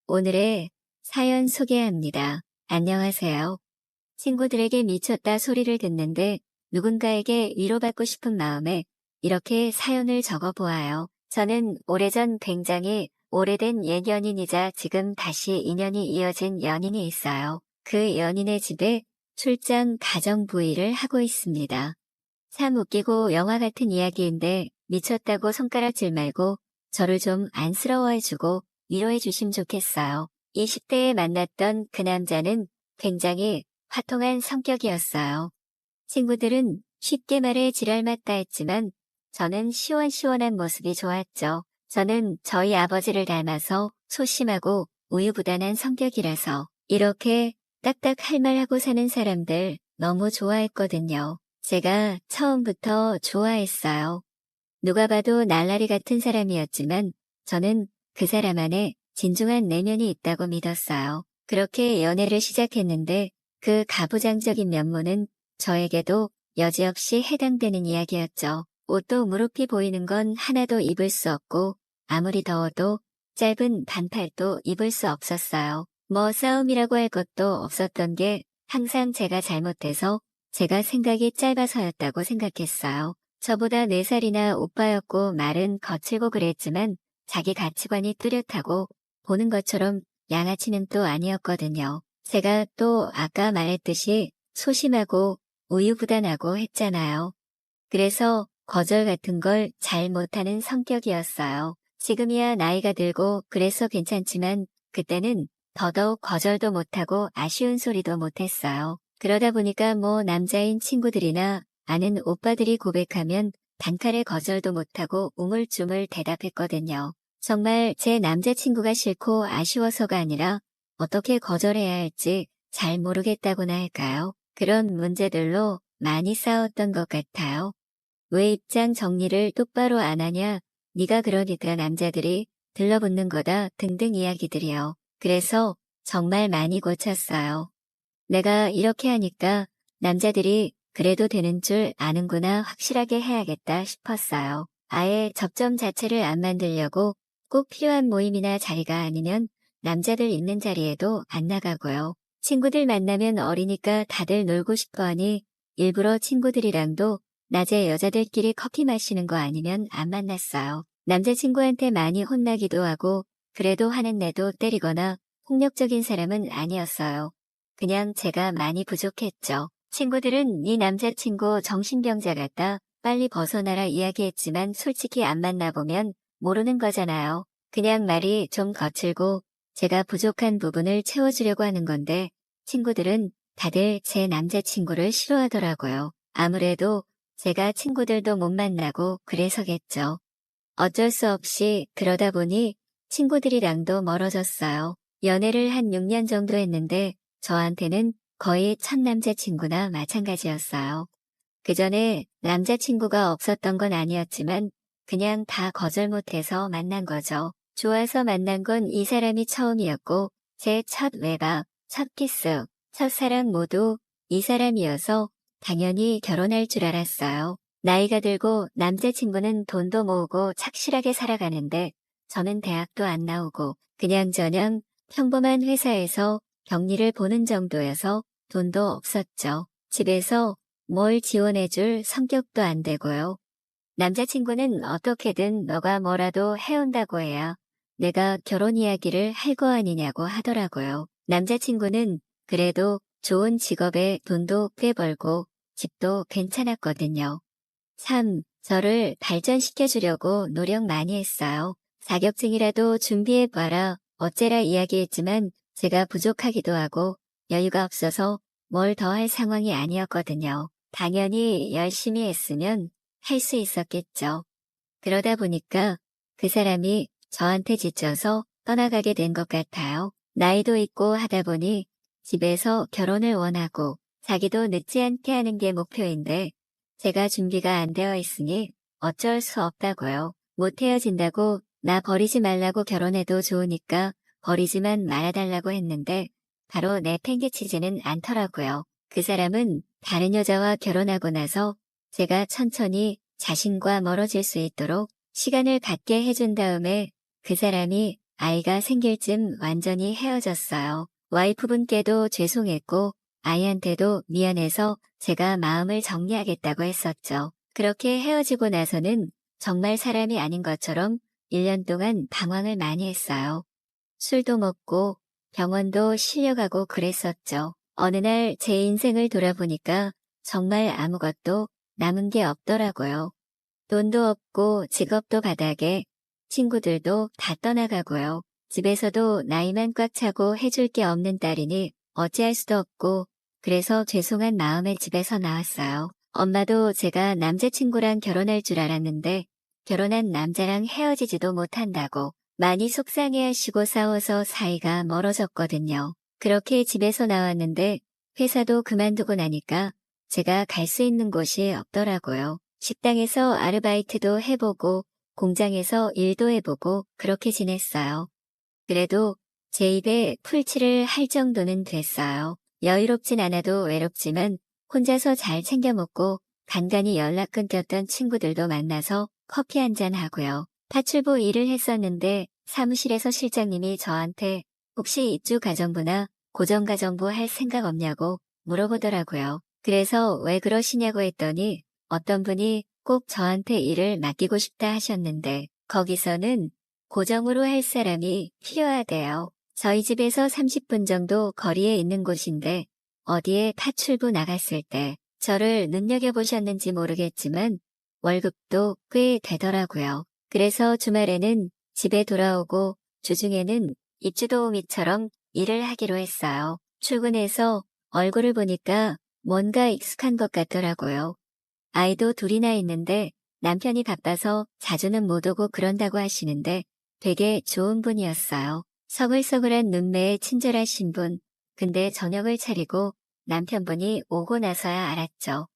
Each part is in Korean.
오늘의 사연 소개합니다. 안녕하세요. 친구들에게 미쳤다 소리를 듣는데 누군가에게 위로받고 싶은 마음에 이렇게 사연을 적어보아요. 저는 오래전 굉장히 오래된 옛 연인이자 지금 다시 인연이 이어진 연인이 있어요. 그 연인의 집에 출장 가정 부위를 하고 있습니다. 참 웃기고 영화 같은 이야기인데 미쳤다고 손가락질 말고 저를 좀 안쓰러워해주고 위로해주시면 좋겠어요. 20대에 만났던 그 남자는 굉장히 화통한 성격이었어요. 친구들은 쉽게 말해 지랄 맞다 했지만 저는 시원시원한 모습이 좋았죠. 저는 저희 아버지를 닮아서 소심하고 우유부단한 성격이라서 이렇게 딱딱 할 말하고 사는 사람들 너무 좋아했거든요. 제가 처음부터 좋아했어요. 누가 봐도 날라리 같은 사람이었지만 저는 그 사람 안에 진중한 내면이 있다고 믿었어요. 그렇게 연애를 시작했는데 그 가부장적인 면모는 저에게도 여지없이 해당되는 이야기였죠. 옷도 무릎이 보이는 건 하나도 입을 수 없고 아무리 더워도 짧은 반팔도 입을 수 없었어요. 뭐 싸움이라고 할 것도 없었던 게 항상 제가 잘못해서 제가 생각이 짧아서였다고 생각했어요. 저보다 4살이나 오빠였고 말은 거칠고 그랬지만 자기 가치관이 뚜렷하고 보는 것처럼 양아치는 또 아니었거든요. 제가 또 아까 말했듯이 소심하고 우유부단하고 했잖아요. 그래서 거절 같은 걸 잘 못하는 성격이었어요. 지금이야 나이가 들고 그래서 괜찮지만 그때는 더더욱 거절도 못하고 아쉬운 소리도 못했어요. 그러다 보니까 뭐 남자인 친구들이나 아는 오빠들이 고백하면 단칼에 거절도 못하고 우물쭈물 대답했거든요. 정말 제 남자친구가 싫고 아쉬워서가 아니라 어떻게 거절해야 할지 잘 모르겠다고나 할까요? 그런 문제들로 많이 싸웠던 것 같아요. 왜 입장 정리를 똑바로 안 하냐? 네가 그러니까 남자들이 들러붙는 거다 등등 이야기들이요. 그래서 정말 많이 고쳤어요. 내가 이렇게 하니까 남자들이 그래도 되는 줄 아는구나 확실하게 해야겠다 싶었어요. 아예 접점 자체를 안 만들려고 꼭 필요한 모임이나 자리가 아니면 남자들 있는 자리에도 안 나가고요. 친구들 만나면 어리니까 다들 놀고 싶어 하니 일부러 친구들이랑도 낮에 여자들끼리 커피 마시는 거 아니면 안 만났어요. 남자친구한테 많이 혼나기도 하고 그래도 화는 내도 때리거나 폭력적인 사람은 아니었어요. 그냥 제가 많이 부족했죠. 친구들은 네 남자친구 정신병자 같다. 빨리 벗어나라 이야기했지만 솔직히 안 만나보면 모르는 거잖아요. 그냥 말이 좀 거칠고 제가 부족한 부분을 채워주려고 하는 건데 친구들은 다들 제 남자친구를 싫어하더라고요. 아무래도 제가 친구들도 못 만나고 그래서겠죠. 어쩔 수 없이 그러다 보니 친구들이랑도 멀어졌어요. 연애를 한 6년 정도 했는데 저한테는 거의 첫 남자친구나 마찬가지였어요. 그 전에 남자친구가 없었던 건 아니었지만 그냥 다 거절 못해서 만난 거죠. 좋아서 만난 건 이 사람이 처음이었고 제 첫 외박, 첫 키스, 첫 사랑 모두 이 사람이어서 당연히 결혼할 줄 알았어요. 나이가 들고 남자친구는 돈도 모으고 착실하게 살아가는데 저는 대학도 안 나오고 그냥저냥 평범한 회사에서 격리를 보는 정도여서 돈도 없었죠. 집에서 뭘 지원해줄 성격도 안 되고요. 남자친구는 어떻게든 너가 뭐라도 해온다고 해야 내가 결혼 이야기를 할 거 아니냐고 하더라고요. 남자친구는 그래도 좋은 직업에 돈도 꽤 벌고 집도 괜찮았거든요. 참, 저를 발전시켜주려고 노력 많이 했어요. 자격증이라도 준비해봐라, 어째라 이야기했지만 제가 부족하기도 하고 여유가 없어서 뭘 더 할 상황이 아니었거든요. 당연히 열심히 했으면 할 수 있었겠죠. 그러다 보니까 그 사람이 저한테 지쳐서 떠나가게 된 것 같아요. 나이도 있고 하다 보니 집에서 결혼을 원하고 자기도 늦지 않게 하는 게 목표인데 제가 준비가 안 되어 있으니 어쩔 수 없다고요. 못 헤어진다고 나 버리지 말라고 결혼해도 좋으니까 버리지만 말아달라고 했는데 바로 내팽개치지는 않더라고요. 그 사람은 다른 여자와 결혼하고 나서 제가 천천히 자신과 멀어질 수 있도록 시간을 갖게 해준 다음에 그 사람이 아이가 생길 쯤 완전히 헤어졌어요. 와이프분께도 죄송했고 아이한테도 미안해서 제가 마음을 정리하겠다고 했었죠. 그렇게 헤어지고 나서는 정말 사람이 아닌 것처럼 1년 동안 방황을 많이 했어요. 술도 먹고 병원도 실려가고 그랬었죠. 어느 날 제 인생을 돌아보니까 정말 아무것도 남은 게 없더라고요. 돈도 없고 직업도 바닥에 친구들도 다 떠나가고요. 집에서도 나이만 꽉 차고 해줄 게 없는 딸이니 어찌할 수도 없고 그래서 죄송한 마음에 집에서 나왔어요. 엄마도 제가 남자친구랑 결혼할 줄 알았는데 결혼한 남자랑 헤어지지도 못한다고 많이 속상해하시고 싸워서 사이가 멀어졌거든요. 그렇게 집에서 나왔는데 회사도 그만두고 나니까 제가 갈 수 있는 곳이 없더라고요. 식당에서 아르바이트도 해보고 공장에서 일도 해보고 그렇게 지냈어요. 그래도 제 입에 풀칠을 할 정도는 됐어요. 여유롭진 않아도 외롭지만 혼자서 잘 챙겨 먹고 간간히 연락 끊겼던 친구들도 만나서 커피 한잔 하고요. 파출부 일을 했었는데 사무실에서 실장님이 저한테 혹시 입주 가정부나 고정가정부 할 생각 없냐고 물어보더라고요. 그래서 왜 그러시냐고 했더니 어떤 분이 꼭 저한테 일을 맡기고 싶다 하셨는데 거기서는 고정으로 할 사람이 필요하대요. 저희 집에서 30분 정도 거리에 있는 곳인데 어디에 파출부 나갔을 때 저를 눈여겨보셨는지 모르겠지만 월급도 꽤 되더라고요. 그래서 주말에는 집에 돌아오고 주중에는 입주도우미처럼 일을 하기로 했어요. 출근해서 얼굴을 보니까 뭔가 익숙한 것 같더라고요. 아이도 둘이나 있는데 남편이 바빠서 자주는 못 오고 그런다고 하시는데 되게 좋은 분이었어요. 서글서글한 눈매에 친절하신 분. 근데 저녁을 차리고 남편분이 오고 나서야 알았죠.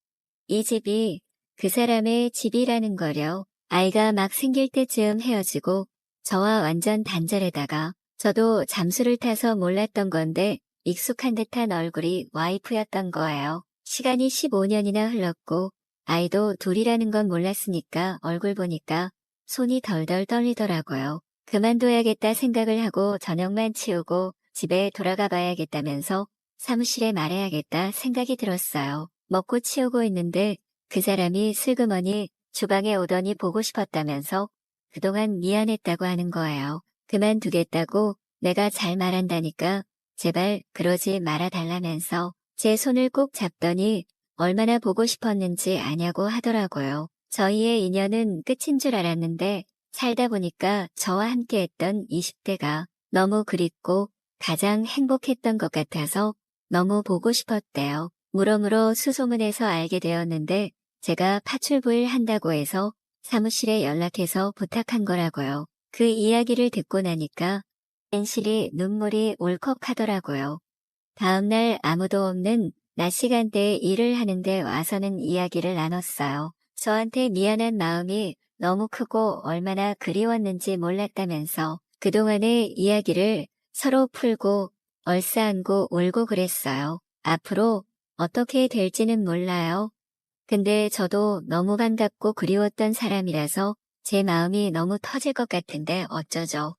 이 집이 그 사람의 집이라는 거려. 아이가 막 생길 때쯤 헤어지고 저와 완전 단절에다가 저도 잠수를 타서 몰랐던 건데 익숙한 듯한 얼굴이 와이프였던 거예요. 시간이 15년이나 흘렀고 아이도 둘이라는 건 몰랐으니까 얼굴 보니까 손이 덜덜 떨리더라고요. 그만둬야겠다 생각을 하고 저녁만 치우고 집에 돌아가 봐야겠다면서 사무실에 말해야겠다 생각이 들었어요. 먹고 치우고 있는데 그 사람이 슬그머니 주방에 오더니 보고 싶었다면서 그동안 미안했다고 하는 거예요. 그만두겠다고 내가 잘 말한다니까 제발 그러지 말아달라면서 제 손을 꼭 잡더니 얼마나 보고 싶었는지 아냐고 하더라고요. 저희의 인연은 끝인 줄 알았는데 살다 보니까 저와 함께했던 20대가 너무 그립고 가장 행복했던 것 같아서 너무 보고 싶었대요. 물어물어 수소문해서 알게 되었는데 제가 파출부를 한다고 해서 사무실에 연락해서 부탁한 거라고요. 그 이야기를 듣고 나니까 괜시리 눈물이 울컥하더라고요. 다음날 아무도 없는 낮 시간대에 일을 하는데 와서는 이야기를 나눴어요. 저한테 미안한 마음이 너무 크고 얼마나 그리웠는지 몰랐다면서 그동안의 이야기를 서로 풀고 얼싸안고 울고 그랬어요. 앞으로 어떻게 될지는 몰라요. 근데 저도 너무 반갑고 그리웠던 사람이라서 제 마음이 너무 터질 것 같은데 어쩌죠?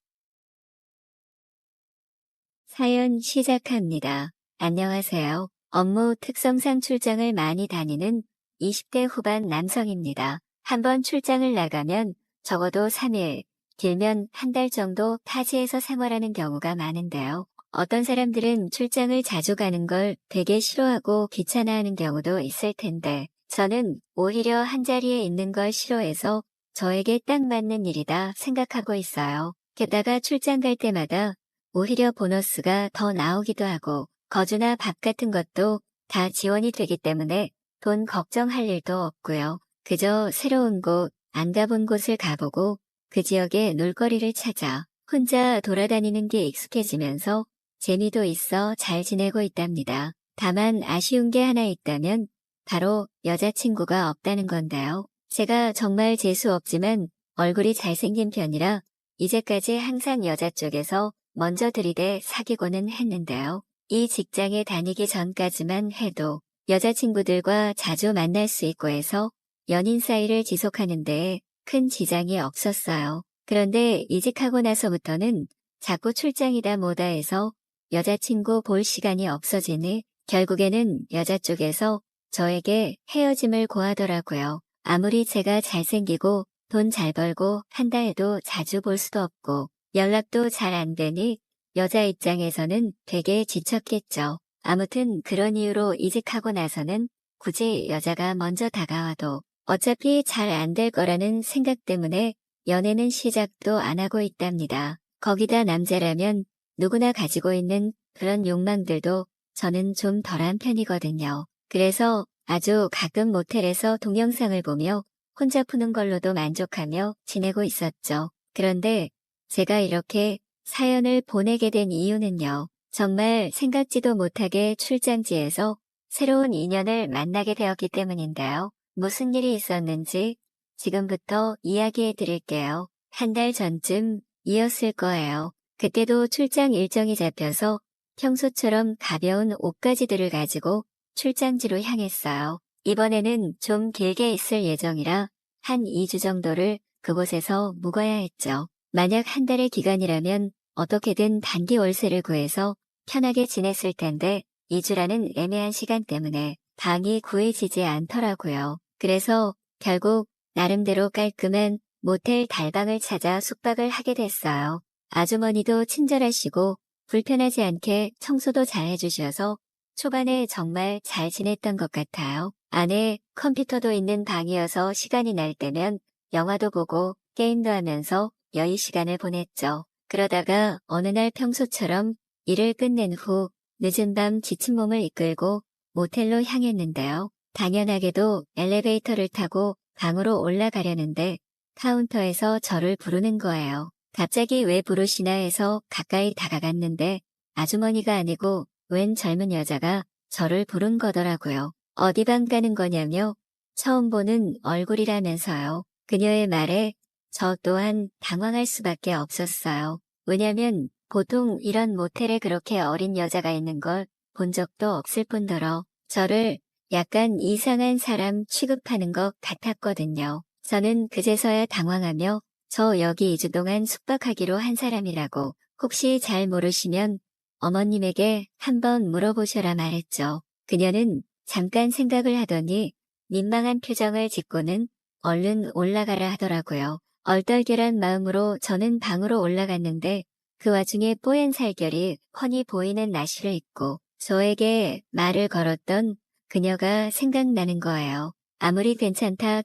사연 시작합니다. 안녕하세요. 업무 특성상 출장을 많이 다니는 20대 후반 남성입니다. 한번 출장을 나가면 적어도 3일, 길면 한 달 정도 타지에서 생활하는 경우가 많은데요. 어떤 사람들은 출장을 자주 가는 걸 되게 싫어하고 귀찮아하는 경우도 있을 텐데 저는 오히려 한자리에 있는 걸 싫어해서 저에게 딱 맞는 일이다 생각하고 있어요. 게다가 출장 갈 때마다 오히려 보너스가 더 나오기도 하고 거주나 밥 같은 것도 다 지원이 되기 때문에 돈 걱정할 일도 없고요. 그저 새로운 곳, 안 가본 곳을 가보고 그 지역의 놀거리를 찾아 혼자 돌아다니는 게 익숙해지면서 재미도 있어 잘 지내고 있답니다. 다만 아쉬운 게 하나 있다면 바로 여자친구가 없다는 건데요. 제가 정말 재수 없지만 얼굴이 잘생긴 편이라 이제까지 항상 여자 쪽에서 먼저 들이대 사귀고는 했는데요. 이 직장에 다니기 전까지만 해도 여자친구들과 자주 만날 수 있고 해서 연인 사이를 지속하는 데에 큰 지장이 없었어요. 그런데 이직하고 나서부터는 자꾸 출장이다 뭐다 해서 여자친구 볼 시간이 없어지니 결국에는 여자 쪽에서 저에게 헤어짐을 고하더라고요. 아무리 제가 잘생기고 돈 잘 벌고 한다 해도 자주 볼 수도 없고 연락도 잘 안 되니 여자 입장에서는 되게 지쳤겠죠. 아무튼 그런 이유로 이직하고 나서는 굳이 여자가 먼저 다가와도 어차피 잘 안 될 거라는 생각 때문에 연애는 시작도 안 하고 있답니다. 거기다 남자라면 누구나 가지고 있는 그런 욕망들도 저는 좀 덜한 편이거든요. 그래서 아주 가끔 모텔에서 동영상을 보며 혼자 푸는 걸로도 만족하며 지내고 있었죠. 그런데 제가 이렇게 사연을 보내게 된 이유는요. 정말 생각지도 못하게 출장지에서 새로운 인연을 만나게 되었기 때문인데요. 무슨 일이 있었는지 지금부터 이야기해 드릴게요. 한 달 전쯤이었을 거예요. 그때도 출장 일정이 잡혀서 평소처럼 가벼운 옷가지들을 가지고 출장지로 향했어요. 이번에는 좀 길게 있을 예정이라 한 2주 정도를 그곳에서 묵어야 했죠. 만약 한 달의 기간이라면 어떻게든 단기 월세를 구해서 편하게 지냈을 텐데 2주라는 애매한 시간 때문에 방이 구해지지 않더라고요. 그래서 결국 나름대로 깔끔한 모텔 달방을 찾아 숙박을 하게 됐어요. 아주머니도 친절하시고 불편하지 않게 청소도 잘 해주셔서 초반에 정말 잘 지냈던 것 같아요. 안에 컴퓨터도 있는 방이어서 시간이 날 때면 영화도 보고 게임도 하면서 여유 시간을 보냈죠. 그러다가 어느 날 평소처럼 일을 끝낸 후 늦은 밤 지친 몸을 이끌고 모텔로 향했는데요. 당연하게도 엘리베이터를 타고 방으로 올라가려는데 카운터에서 저를 부르는 거예요. 갑자기 왜 부르시나 해서 가까이 다가갔는데 아주머니가 아니고 웬 젊은 여자가 저를 부른 거더라고요. 어디 방 가는 거냐며 처음 보는 얼굴이라면서요. 그녀의 말에 저 또한 당황할 수밖에 없었어요. 왜냐면 보통 이런 모텔에 그렇게 어린 여자가 있는 걸 본 적도 없을 뿐더러 저를 약간 이상한 사람 취급하는 것 같았거든요. 저는 그제서야 당황하며 저 여기 2주 동안 숙박하기로 한 사람이라고 혹시 잘 모르시면 어머님에게 한번 물어보셔라 말했죠. 그녀는 잠깐 생각을 하더니 민망한 표정을 짓고는 얼른 올라가라 하더라고요. 얼떨결한 마음으로 저는 방으로 올라갔는데 그 와중에 뽀얀 살결이 훤히 보이는 나시를 입고 저에게 말을 걸었던 그녀가 생각나는 거예요. 아무리 괜찮다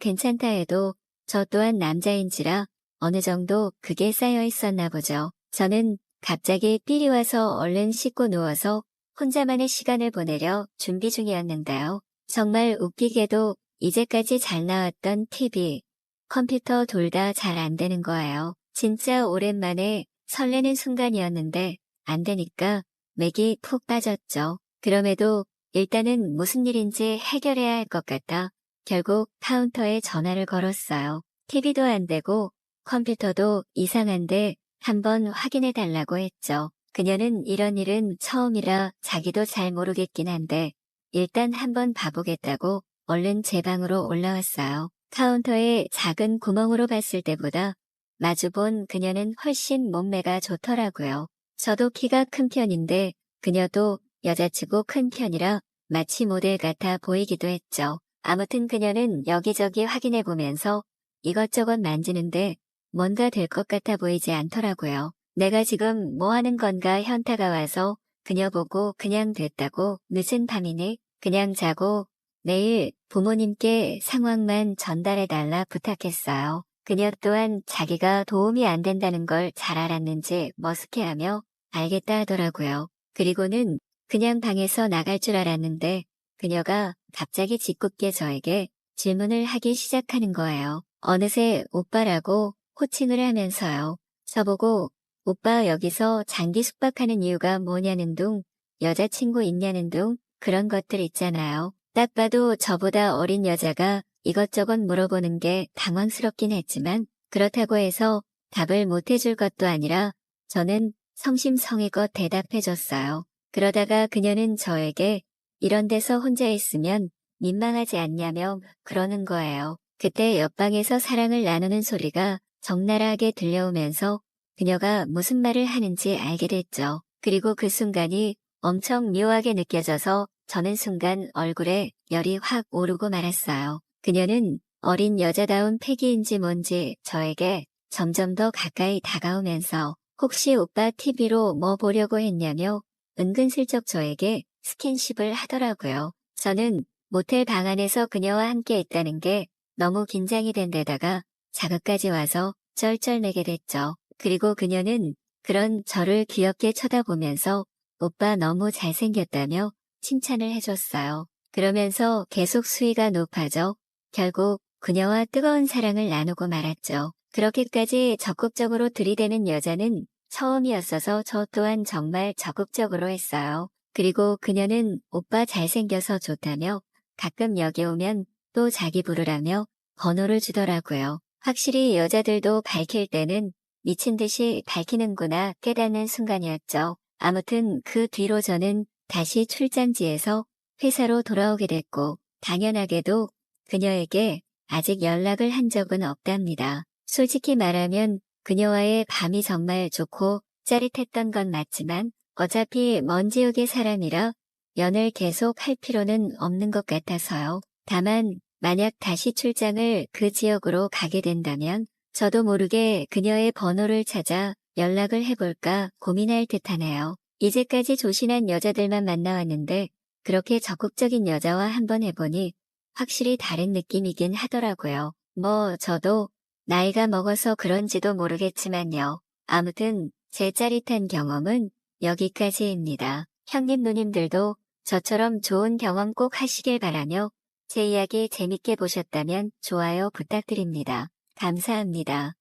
해도 저 또한 남자인지라 어느 정도 그게 쌓여 있었나 보죠. 저는 갑자기 삘이 와서 얼른 씻고 누워서 혼자만의 시간을 보내려 준비 중이었는데요. 정말 웃기게도 이제까지 잘 나왔던 TV, 컴퓨터 둘 다 잘 안 되는 거예요. 진짜 오랜만에 설레는 순간이었는데 안 되니까 맥이 푹 빠졌죠. 그럼에도 일단은 무슨 일인지 해결해야 할 것 같아 결국 카운터에 전화를 걸었어요. TV도 안 되고 컴퓨터도 이상한데 한번 확인해 달라고 했죠. 그녀는 이런 일은 처음이라 자기도 잘 모르겠긴 한데 일단 한번 봐보겠다고 얼른 제 방으로 올라왔어요. 카운터에 작은 구멍으로 봤을 때보다 마주본 그녀는 훨씬 몸매가 좋더라고요. 저도 키가 큰 편인데 그녀도 여자치고 큰 편이라 마치 모델 같아 보이기도 했죠. 아무튼 그녀는 여기저기 확인해보면서 이것저것 만지는데 뭔가 될 것 같아 보이지 않더라고요. 내가 지금 뭐 하는 건가 현타가 와서 그녀 보고 그냥 됐다고 늦은 밤이니 그냥 자고 내일 부모님께 상황만 전달해달라 부탁했어요. 그녀 또한 자기가 도움이 안 된다는 걸 잘 알았는지 머쓱해하며 알겠다 하더라고요. 그리고는 그냥 방에서 나갈 줄 알았는데 그녀가 갑자기 짓궂게 저에게 질문을 하기 시작하는 거예요. 어느새 오빠라고 호칭을 하면서요. 저보고 오빠 여기서 장기 숙박하는 이유가 뭐냐는 둥, 여자친구 있냐는 둥 그런 것들 있잖아요. 딱 봐도 저보다 어린 여자가 이것저것 물어보는 게 당황스럽긴 했지만 그렇다고 해서 답을 못 해줄 것도 아니라 저는 성심성의껏 대답해줬어요. 그러다가 그녀는 저에게 이런 데서 혼자 있으면 민망하지 않냐며 그러는 거예요. 그때 옆방에서 사랑을 나누는 소리가 적나라하게 들려오면서 그녀가 무슨 말을 하는지 알게 됐죠. 그리고 그 순간이 엄청 묘하게 느껴져서 저는 순간 얼굴에 열이 확 오르고 말았어요. 그녀는 어린 여자다운 패기인지 뭔지 저에게 점점 더 가까이 다가오면서 혹시 오빠 TV로 뭐 보려고 했냐며 은근슬쩍 저에게 스킨십을 하더라고요. 저는 모텔 방 안에서 그녀와 함께 있다는 게 너무 긴장이 된 데다가 자극까지 와서 쩔쩔매게 됐죠. 그리고 그녀는 그런 저를 귀엽게 쳐다보면서 오빠 너무 잘생겼다며 칭찬을 해줬어요. 그러면서 계속 수위가 높아져 결국 그녀와 뜨거운 사랑을 나누고 말았죠. 그렇게까지 적극적으로 들이대는 여자는 처음이었어서 저 또한 정말 적극적으로 했어요. 그리고 그녀는 오빠 잘생겨서 좋다며 가끔 여기 오면 또 자기 부르라며 번호를 주더라고요. 확실히 여자들도 밝힐 때는 미친 듯이 밝히는구나 깨닫는 순간이었죠. 아무튼 그 뒤로 저는 다시 출장지에서 회사로 돌아오게 됐고 당연하게도 그녀에게 아직 연락을 한 적은 없답니다. 솔직히 말하면 그녀와의 밤이 정말 좋고 짜릿했던 건 맞지만 어차피 먼 지역의 사람이라 연을 계속 할 필요는 없는 것 같아서요. 다만 만약 다시 출장을 그 지역으로 가게 된다면 저도 모르게 그녀의 번호를 찾아 연락을 해볼까 고민할 듯하네요. 이제까지 조신한 여자들만 만나왔는데 그렇게 적극적인 여자와 한번 해보니 확실히 다른 느낌이긴 하더라고요. 뭐 저도 나이가 먹어서 그런지도 모르겠지만요. 아무튼 제 짜릿한 경험은 여기까지입니다. 형님 누님들도 저처럼 좋은 경험 꼭 하시길 바라며 제 이야기 재밌게 보셨다면 좋아요 부탁드립니다. 감사합니다.